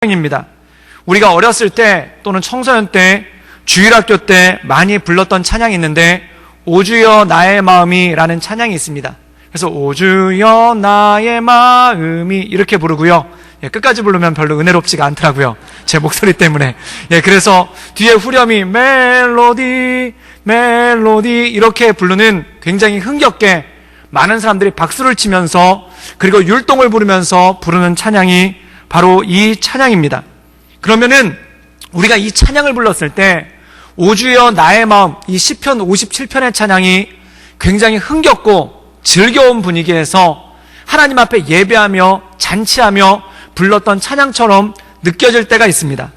찬양입니다. 우리가 어렸을 때 또는 청소년 때, 주일학교 때 많이 불렀던 찬양이 있는데 오주여 나의 마음이 라는 찬양이 있습니다. 그래서 오주여 나의 마음이 이렇게 부르고요. 끝까지 부르면 별로 은혜롭지가 않더라고요. 제 목소리 때문에. 그래서 뒤에 후렴이 멜로디 이렇게 부르는 굉장히 흥겹게 많은 사람들이 박수를 치면서 그리고 율동을 부르면서 부르는 찬양이 바로 이 찬양입니다. 그러면은 우리가 이 찬양을 불렀을 때 오주여 나의 마음, 이 시편 57편의 찬양이 굉장히 흥겹고 즐거운 분위기에서 하나님 앞에 예배하며 잔치하며 불렀던 찬양처럼 느껴질 때가 있습니다.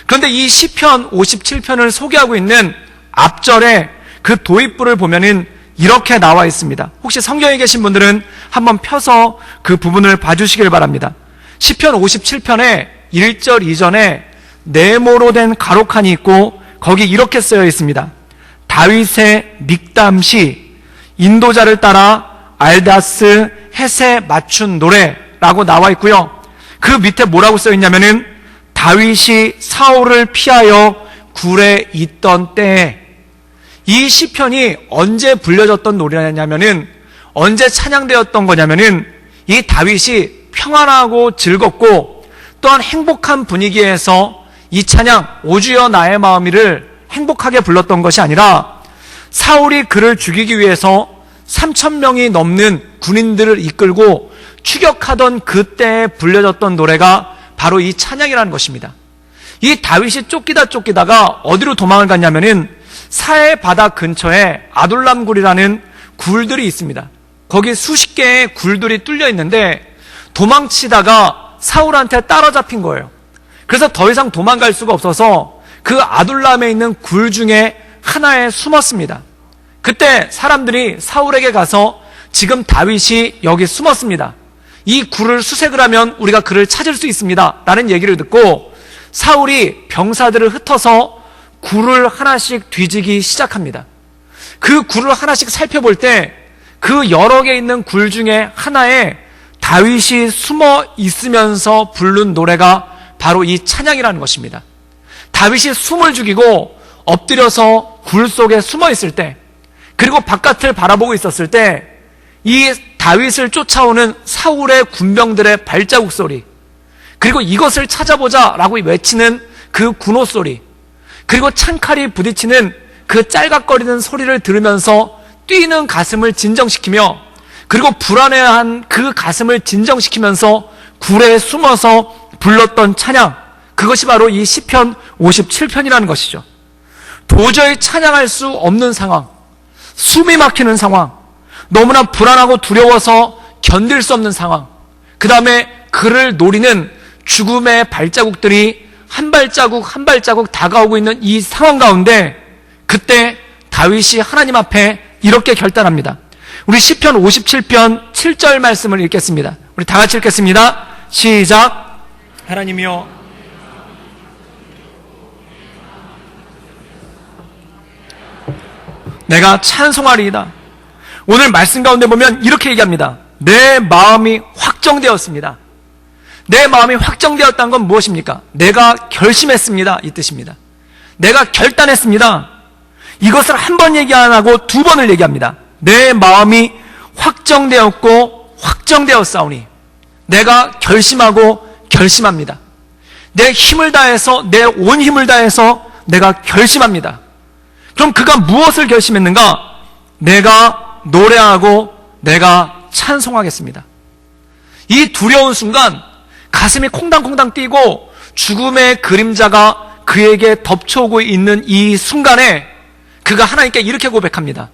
그런데 이 시편 57편을 소개하고 있는 앞절에 그 도입부를 보면은 이렇게 나와 있습니다. 혹시 성경에 계신 분들은 한번 펴서 그 부분을 봐주시길 바랍니다. 시편 57편에 1절 이전에 네모로 된 가로칸이 있고 거기 이렇게 쓰여 있습니다. 다윗의 믹담시, 인도자를 따라 알다스 헷에 맞춘 노래라고 나와 있고요. 그 밑에 뭐라고 써 있냐면은 다윗이 사울을 피하여 굴에 있던 때에, 이 시편이 언제 불려졌던 노래냐면은 언제 찬양되었던 거냐면은 이 다윗이 평안하고 즐겁고 또한 행복한 분위기에서 이 찬양 오주여 나의 마음이를 행복하게 불렀던 것이 아니라 사울이 그를 죽이기 위해서 3,000명이 넘는 군인들을 이끌고 추격하던 그때에 불려졌던 노래가 바로 이 찬양이라는 것입니다. 이 다윗이 쫓기다가 어디로 도망을 갔냐면은 사해 바다 근처에 아둘람 굴이라는 굴들이 있습니다. 거기 수십 개의 굴들이 뚫려 있는데 도망치다가 사울한테 따라잡힌 거예요. 그래서 더 이상 도망갈 수가 없어서 그 아둘람에 있는 굴 중에 하나에 숨었습니다. 그때 사람들이 사울에게 가서 지금 다윗이 여기 숨었습니다. 이 굴을 수색을 하면 우리가 그를 찾을 수 있습니다 라는 얘기를 듣고 사울이 병사들을 흩어서 굴을 하나씩 뒤지기 시작합니다. 그 굴을 하나씩 살펴볼 때 그 여러 개 있는 굴 중에 하나에 다윗이 숨어 있으면서 부른 노래가 바로 이 찬양이라는 것입니다. 다윗이 숨을 죽이고 엎드려서 굴 속에 숨어 있을 때, 그리고 바깥을 바라보고 있었을 때 이 다윗을 쫓아오는 사울의 군병들의 발자국 소리, 그리고 이것을 찾아보자 라고 외치는 그 군호 소리, 그리고 창칼이 부딪히는 그 짤각거리는 소리를 들으면서 뛰는 가슴을 진정시키며, 그리고 불안해한 그 가슴을 진정시키면서 굴에 숨어서 불렀던 찬양, 그것이 바로 이 시편 57편이라는 것이죠. 도저히 찬양할 수 없는 상황, 숨이 막히는 상황, 너무나 불안하고 두려워서 견딜 수 없는 상황, 그 다음에 그를 노리는 죽음의 발자국들이 한 발자국 한 발자국 다가오고 있는 이 상황 가운데 그때 다윗이 하나님 앞에 이렇게 결단합니다. 우리 시편 57편 7절 말씀을 읽겠습니다. 우리 다 같이 읽겠습니다. 시작. 하나님이여, 내가 찬송하리이다. 오늘 말씀 가운데 보면 이렇게 얘기합니다. 내 마음이 확정되었습니다. 내 마음이 확정되었다는 건 무엇입니까? 내가 결심했습니다, 이 뜻입니다. 내가 결단했습니다. 이것을 한 번 얘기 안 하고 두 번을 얘기합니다. 내 마음이 확정되었고 확정되었사오니, 내가 결심하고 결심합니다. 내 힘을 다해서, 내 온 힘을 다해서 내가 결심합니다. 그럼 그가 무엇을 결심했는가? 내가 노래하고 내가 찬송하겠습니다. 이 두려운 순간 가슴이 콩당콩당 뛰고 죽음의 그림자가 그에게 덮쳐오고 있는 이 순간에 그가 하나님께 이렇게 고백합니다.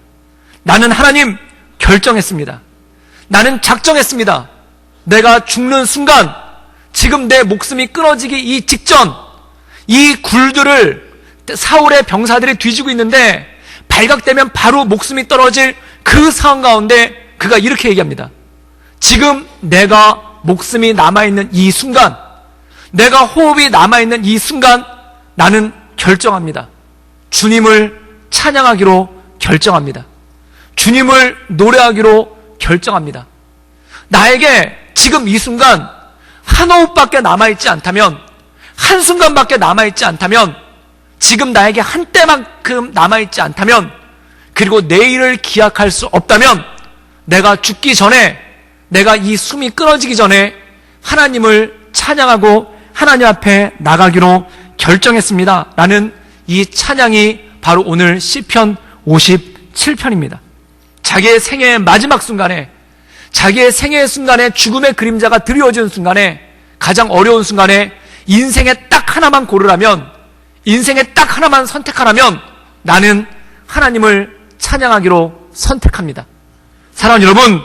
나는 하나님 결정했습니다. 나는 작정했습니다. 내가 죽는 순간, 지금 내 목숨이 끊어지기 이 직전, 이 굴들을 사울의 병사들이 뒤지고 있는데 발각되면 바로 목숨이 떨어질 그 상황 가운데 그가 이렇게 얘기합니다. 지금 내가 목숨이 남아있는 이 순간, 내가 호흡이 남아있는 이 순간 나는 결정합니다. 주님을 찬양하기로 결정합니다. 주님을 노래하기로 결정합니다. 나에게 지금 이 순간 한 호흡밖에 남아있지 않다면, 한순간밖에 남아있지 않다면, 지금 나에게 한때만큼 남아있지 않다면, 그리고 내일을 기약할 수 없다면, 내가 죽기 전에, 내가 이 숨이 끊어지기 전에 하나님을 찬양하고 하나님 앞에 나가기로 결정했습니다 라는 이 찬양이 바로 오늘 시편 57편입니다. 자기의 생애의 마지막 순간에, 자기의 생애의 순간에, 죽음의 그림자가 드리워지는 순간에, 가장 어려운 순간에 인생에 딱 하나만 고르라면, 인생에 딱 하나만 선택하라면 나는 하나님을 찬양하기로 선택합니다. 사랑하는 여러분,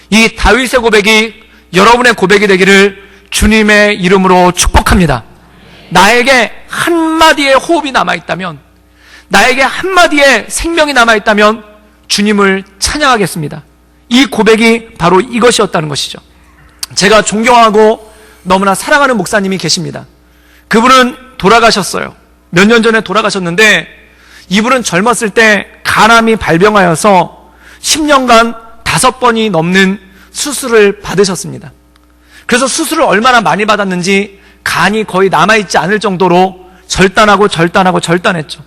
이 다윗의 고백이 여러분의 고백이 되기를 주님의 이름으로 축복합니다. 나에게 한마디의 호흡이 남아있다면, 나에게 한마디의 생명이 남아있다면 주님을 찬양하겠습니다. 이 고백이 바로 이것이었다는 것이죠. 제가 존경하고 너무나 사랑하는 목사님이 계십니다. 그분은 돌아가셨어요. 몇 년 전에 돌아가셨는데, 이분은 젊었을 때 간암이 발병하여서 10년간 5번이 넘는 수술을 받으셨습니다. 그래서 수술을 얼마나 많이 받았는지 간이 거의 남아있지 않을 정도로 절단했죠.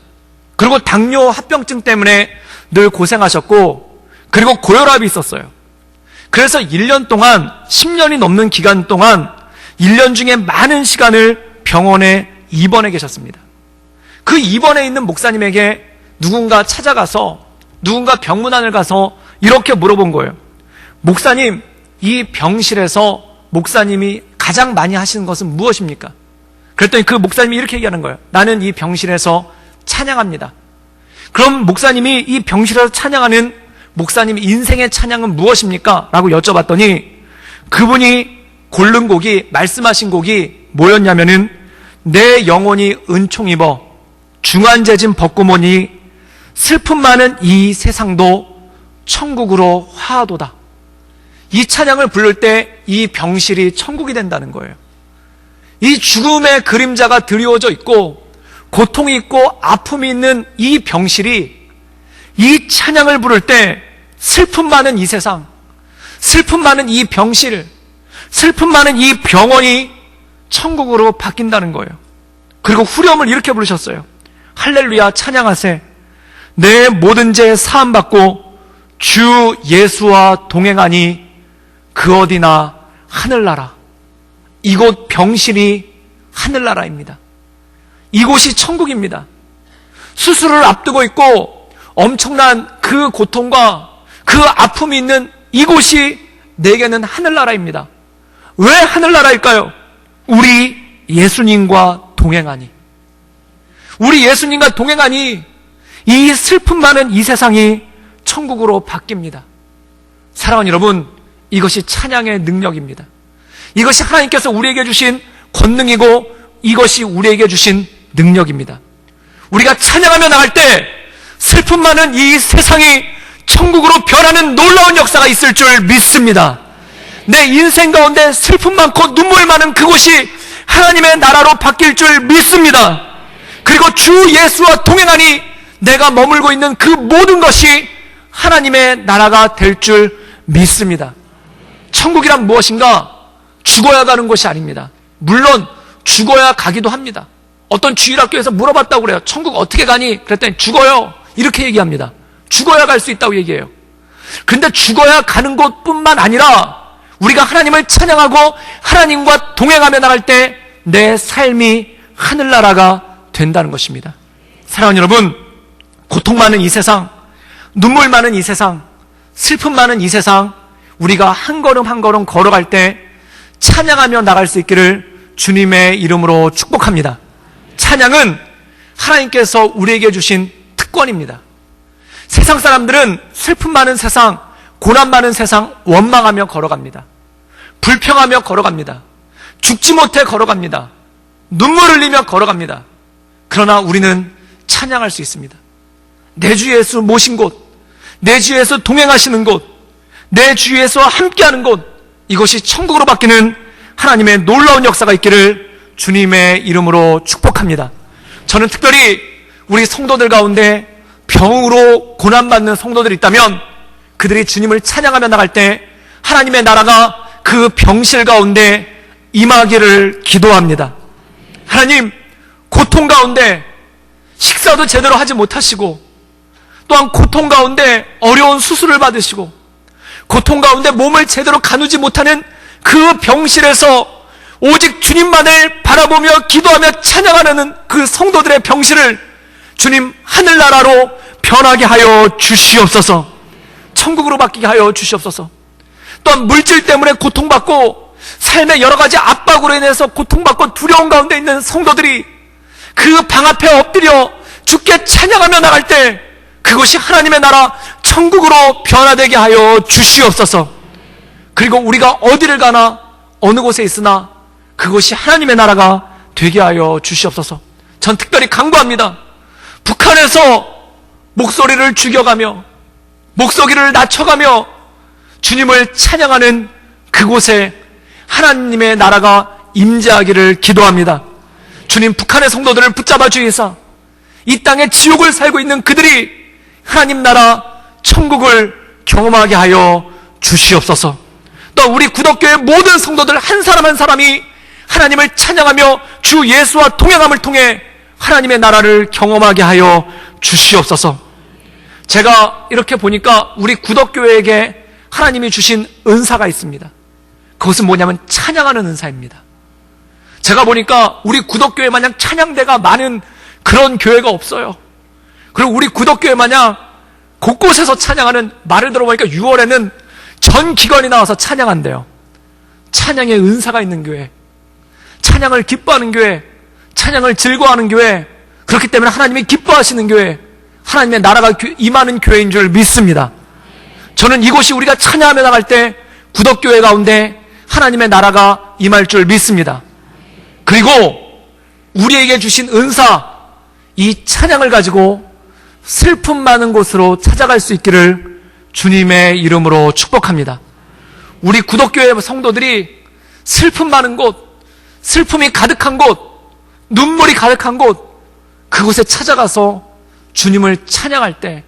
그리고 당뇨 합병증 때문에 늘 고생하셨고, 그리고 고혈압이 있었어요. 그래서 1년 동안, 10년이 넘는 기간 동안 1년 중에 많은 시간을 병원에 입원해 계셨습니다. 그 입원해 있는 목사님에게 누군가 찾아가서, 누군가 병문안을 가서 이렇게 물어본 거예요. 목사님, 이 병실에서 목사님이 가장 많이 하시는 것은 무엇입니까? 그랬더니 그 목사님이 이렇게 얘기하는 거예요. 나는 이 병실에서 찬양합니다. 그럼 목사님이 이 병실에서 찬양하는 목사님의 인생의 찬양은 무엇입니까? 라고 여쭤봤더니 그분이 고른 곡이, 말씀하신 곡이 뭐였냐면은, 내 영혼이 은총 입어 중환제진 벗고 보니 슬픔 많은 이 세상도 천국으로 화하도다. 이 찬양을 부를 때 이 병실이 천국이 된다는 거예요. 이 죽음의 그림자가 드리워져 있고 고통이 있고 아픔이 있는 이 병실이 이 찬양을 부를 때 슬픔 많은 이 세상, 슬픔 많은 이 병실, 슬픔 많은 이 병원이 천국으로 바뀐다는 거예요. 그리고 후렴을 이렇게 부르셨어요. 할렐루야 찬양하세. 내 모든 죄 사함받고 주 예수와 동행하니 그 어디나 하늘나라. 이곳 병실이 하늘나라입니다. 이곳이 천국입니다. 수술을 앞두고 있고 엄청난 그 고통과 그 아픔이 있는 이곳이 내게는 하늘나라입니다. 왜 하늘나라일까요? 우리 예수님과 동행하니, 우리 예수님과 동행하니 이 슬픔 많은 이 세상이 천국으로 바뀝니다. 사랑하는 여러분, 이것이 찬양의 능력입니다. 이것이 하나님께서 우리에게 주신 권능이고 이것이 우리에게 주신 능력입니다. 우리가 찬양하며 나갈 때 슬픔 많은 이 세상이 천국으로 변하는 놀라운 역사가 있을 줄 믿습니다. 내 인생 가운데 슬픔 많고 눈물 많은 그곳이 하나님의 나라로 바뀔 줄 믿습니다. 그리고 주 예수와 동행하니 내가 머물고 있는 그 모든 것이 하나님의 나라가 될 줄 믿습니다. 천국이란 무엇인가? 죽어야 가는 곳이 아닙니다. 물론 죽어야 가기도 합니다. 어떤 주일학교에서 물어봤다고 그래요. 천국 어떻게 가니? 그랬더니 죽어요. 이렇게 얘기합니다. 죽어야 갈 수 있다고 얘기해요. 그런데 죽어야 가는 곳뿐만 아니라 우리가 하나님을 찬양하고 하나님과 동행하며 나갈 때 내 삶이 하늘나라가 된다는 것입니다. 사랑하는 여러분, 고통 많은 이 세상, 눈물 많은 이 세상, 슬픔 많은 이 세상, 우리가 한 걸음 한 걸음 걸어갈 때 찬양하며 나갈 수 있기를 주님의 이름으로 축복합니다. 찬양은 하나님께서 우리에게 주신 특권입니다. 세상 사람들은 슬픔 많은 세상, 고난 많은 세상 원망하며 걸어갑니다. 불평하며 걸어갑니다. 죽지 못해 걸어갑니다. 눈물 흘리며 걸어갑니다. 그러나 우리는 찬양할 수 있습니다. 내 주 예수 모신 곳, 내 주 예수 동행하시는 곳, 내 주 예수와 함께하는 곳, 이것이 천국으로 바뀌는 하나님의 놀라운 역사가 있기를 주님의 이름으로 축복합니다. 저는 특별히 우리 성도들 가운데 병으로 고난받는 성도들이 있다면 그들이 주님을 찬양하며 나갈 때 하나님의 나라가 그 병실 가운데 임하기를 기도합니다. 하나님, 고통 가운데 식사도 제대로 하지 못하시고, 또한 고통 가운데 어려운 수술을 받으시고, 고통 가운데 몸을 제대로 가누지 못하는 그 병실에서 오직 주님만을 바라보며 기도하며 찬양하는 그 성도들의 병실을 주님 하늘나라로 변하게 하여 주시옵소서. 천국으로 바뀌게 하여 주시옵소서. 또한 물질 때문에 고통받고 삶의 여러 가지 압박으로 인해서 고통받고 두려움 가운데 있는 성도들이 그 방 앞에 엎드려 주께 찬양하며 나갈 때 그것이 하나님의 나라 천국으로 변화되게 하여 주시옵소서. 그리고 우리가 어디를 가나 어느 곳에 있으나 그것이 하나님의 나라가 되게 하여 주시옵소서. 전 특별히 간구합니다. 북한에서 목소리를 죽여가며 목소리를 낮춰가며 주님을 찬양하는 그곳에 하나님의 나라가 임재하기를 기도합니다. 주님, 북한의 성도들을 붙잡아 주이사 이 땅에 지옥을 살고 있는 그들이 하나님 나라 천국을 경험하게 하여 주시옵소서. 또 우리 구덕교회 모든 성도들 한 사람 한 사람이 하나님을 찬양하며 주 예수와 동행함을 통해 하나님의 나라를 경험하게 하여 주시옵소서. 제가 이렇게 보니까 우리 구덕교회에게 하나님이 주신 은사가 있습니다. 그것은 뭐냐면 찬양하는 은사입니다. 제가 보니까 우리 구덕교회 마냥 찬양대가 많은 그런 교회가 없어요. 그리고 우리 구덕교회 마냥 곳곳에서 찬양하는, 말을 들어보니까 6월에는 전 기관이 나와서 찬양한대요. 찬양의 은사가 있는 교회, 찬양을 기뻐하는 교회, 찬양을 즐거워하는 교회, 그렇기 때문에 하나님이 기뻐하시는 교회, 하나님의 나라가 임하는 교회인 줄 믿습니다. 저는 이곳이 우리가 찬양하며 나갈 때 구덕교회 가운데 하나님의 나라가 임할 줄 믿습니다. 그리고 우리에게 주신 은사, 이 찬양을 가지고 슬픔 많은 곳으로 찾아갈 수 있기를 주님의 이름으로 축복합니다. 우리 구덕교회 성도들이 슬픔 많은 곳, 슬픔이 가득한 곳, 눈물이 가득한 곳, 그곳에 찾아가서 주님을 찬양할 때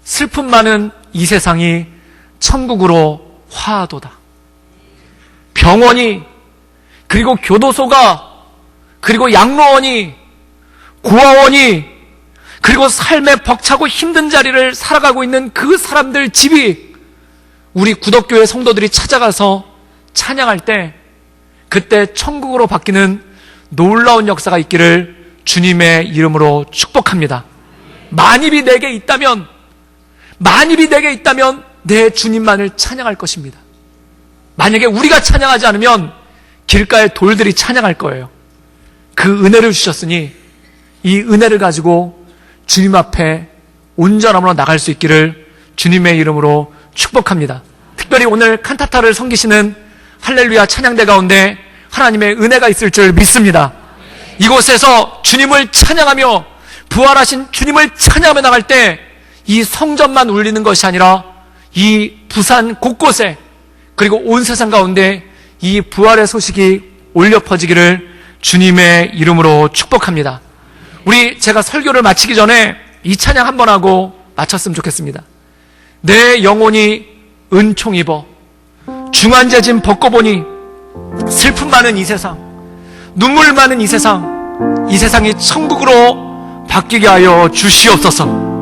슬픔 많은 이 세상이 천국으로 화하도다. 병원이, 그리고 교도소가, 그리고 양로원이, 고아원이, 그리고 삶의 벅차고 힘든 자리를 살아가고 있는 그 사람들 집이 우리 구덕교회 성도들이 찾아가서 찬양할 때 그때 천국으로 바뀌는 놀라운 역사가 있기를 주님의 이름으로 축복합니다. 만입이 내게 있다면, 만입이 내게 있다면 내 주님만을 찬양할 것입니다. 만약에 우리가 찬양하지 않으면 길가의 돌들이 찬양할 거예요. 그 은혜를 주셨으니 이 은혜를 가지고 주님 앞에 온전함으로 나갈 수 있기를 주님의 이름으로 축복합니다. 특별히 오늘 칸타타를 섬기시는 할렐루야 찬양대 가운데 하나님의 은혜가 있을 줄 믿습니다. 이곳에서 주님을 찬양하며 부활하신 주님을 찬양하며 나갈 때 이 성전만 울리는 것이 아니라 이 부산 곳곳에, 그리고 온 세상 가운데 이 부활의 소식이 울려 퍼지기를 주님의 이름으로 축복합니다. 제가 설교를 마치기 전에 이 찬양 한번 하고 마쳤으면 좋겠습니다. 내 영혼이 은총 입어 중환자진 벗고 보니 슬픔 많은 이 세상, 눈물 많은 이 세상이 천국으로 바뀌게 하여 주시옵소서.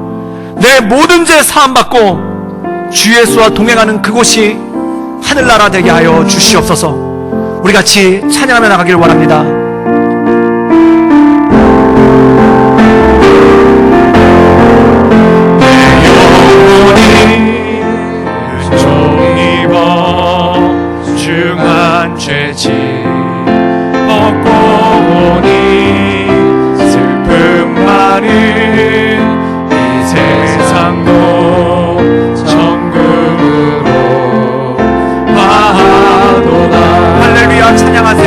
내 모든 죄 사함받고 주 예수와 동행하는 그곳이 하늘나라 되게 하여 주시옵소서. 우리 같이 찬양하며 나가길 원합니다. 중한 죄짐 벗고 보니 슬픔 많은 이 세상도 천국으로 화하도다. 할렐루야 찬양하세.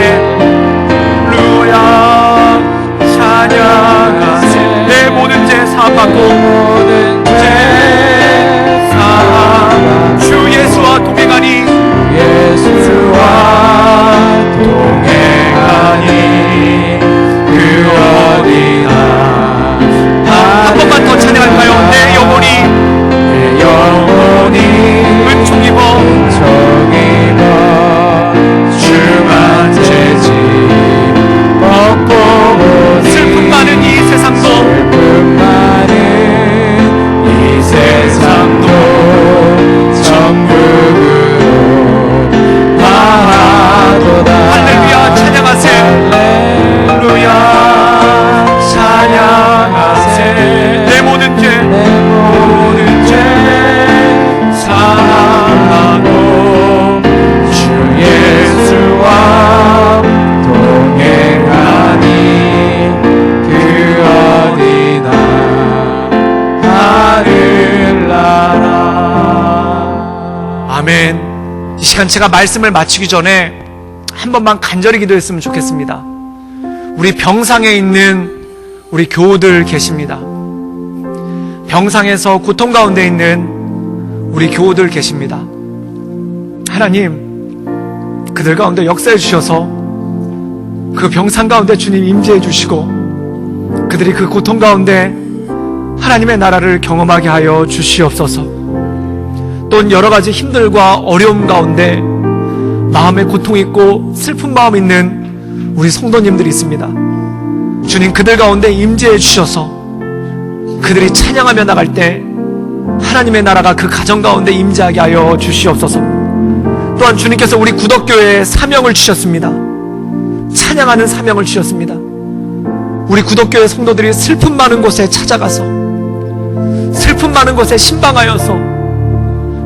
아멘. 이 시간 제가 말씀을 마치기 전에 한 번만 간절히 기도했으면 좋겠습니다. 우리 병상에 있는 우리 교우들 계십니다. 병상에서 고통 가운데 있는 우리 교우들 계십니다. 하나님, 그들 가운데 역사해 주셔서 그 병상 가운데 주님 임재해 주시고 그들이 그 고통 가운데 하나님의 나라를 경험하게 하여 주시옵소서. 또 여러 가지 힘들과 어려움 가운데 마음에 고통 있고 슬픈 마음 있는 우리 성도님들이 있습니다. 주님, 그들 가운데 임재해 주셔서 그들이 찬양하며 나갈 때 하나님의 나라가 그 가정 가운데 임재하게 하여 주시옵소서. 또한 주님께서 우리 구덕교회에 사명을 주셨습니다. 찬양하는 사명을 주셨습니다. 우리 구덕교회 성도들이 슬픔 많은 곳에 찾아가서 슬픔 많은 곳에 신방하여서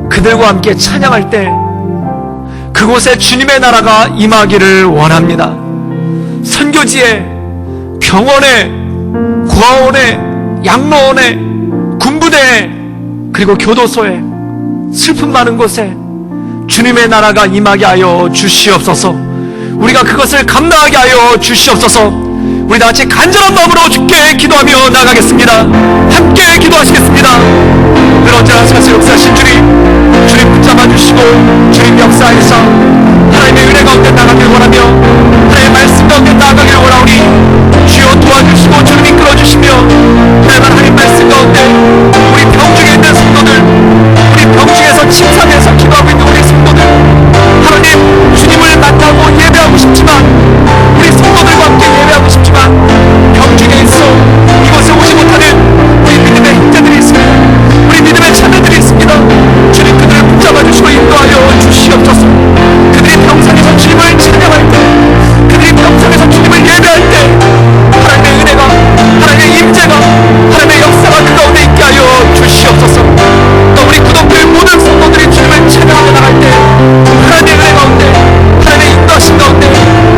그들과 함께 찬양할 때 그곳에 주님의 나라가 임하기를 원합니다. 선교지에, 병원에, 고아원에, 양로원에, 군부대에, 그리고 교도소에, 슬픔 많은 곳에 주님의 나라가 임하게 하여 주시옵소서. 우리가 그것을 감당하게 하여 주시옵소서. 우리 다 같이 간절한 마음으로 주께 기도하며 나가겠습니다. 함께 기도하시겠습니다. 늘 언제나 사실 역사하신 주님 붙잡아 주시고 주님 역사에서 하나님의 은혜 가운데 나가길 원하며 하나님의 말씀 가운데 나가길 원하오니 주여 도와주시고 주님 이끌어주시며 하나님 말씀 가운데 우리 병중에 있는 성도들, 우리 병중에서 침상에서 기도하고 있는 우리 성도들, 하나님 주님을 만나고 예배하고 싶지만 우리 성도들과 함께 예배하고 싶지만 병중에 있어 이곳에 오지 못하는 우리 믿음의 형제들이 있습니다. 우리 믿음의 자매들이 있습니다. 주님 그들을 붙잡아 주시고 인도하여 주시옵소서. 그들이 병상에서 주님을 찬양할 때, 그들이 병상에서 주님을 예배할 때 하나님의 은혜가, 하나님의 임재가, 하나님의 역사가 그 가운데 있게 하여 주시옵소서. 또 우리 구독교회 모든 성도들이 주님을 찬양하며 나갈 때 하나님의 은혜 가운데, 하나님의 인도하신 가운데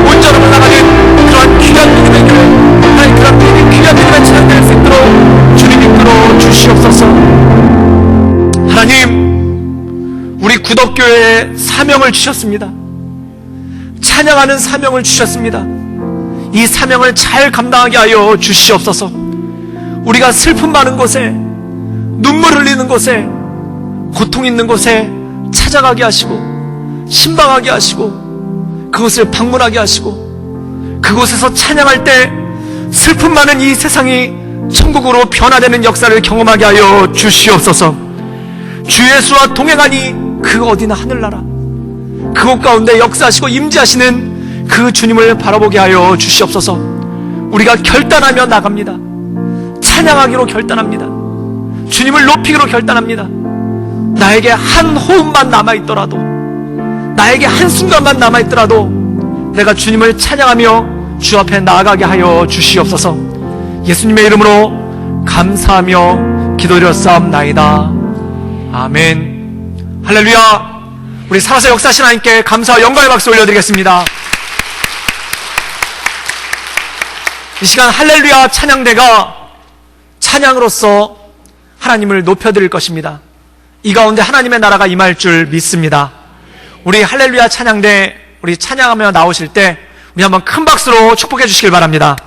온전함을 나가는 그러한 귀한 믿음의 교회, 하나님 그러한 귀한 믿음의 찬양될 수 있도록 주님 이끌어 주시옵소서. 하나님, 우리 구덕교회에 사명을 주셨습니다. 찬양하는 사명을 주셨습니다. 이 사명을 잘 감당하게 하여 주시옵소서. 우리가 슬픔 많은 곳에, 눈물 흘리는 곳에, 고통 있는 곳에 찾아가게 하시고 신방하게 하시고 그곳을 방문하게 하시고 그곳에서 찬양할 때 슬픔 많은 이 세상이 천국으로 변화되는 역사를 경험하게 하여 주시옵소서. 주 예수와 동행하니 그 어디나 하늘나라, 그곳 가운데 역사하시고 임재하시는 그 주님을 바라보게 하여 주시옵소서. 우리가 결단하며 나갑니다. 찬양하기로 결단합니다. 주님을 높이기로 결단합니다. 나에게 한 호흡만 남아있더라도, 나에게 한순간만 남아있더라도 내가 주님을 찬양하며 주 앞에 나아가게 하여 주시옵소서. 예수님의 이름으로 감사하며 기도드렸사옵나이다. 아멘. 할렐루야. 우리 살아서 역사하신 하나님께 감사와 영광의 박수 올려드리겠습니다. 이 시간 할렐루야 찬양대가 찬양으로서 하나님을 높여드릴 것입니다. 이 가운데 하나님의 나라가 임할 줄 믿습니다. 우리 할렐루야 찬양대, 우리 찬양하며 나오실 때 우리 한번 큰 박수로 축복해 주시길 바랍니다.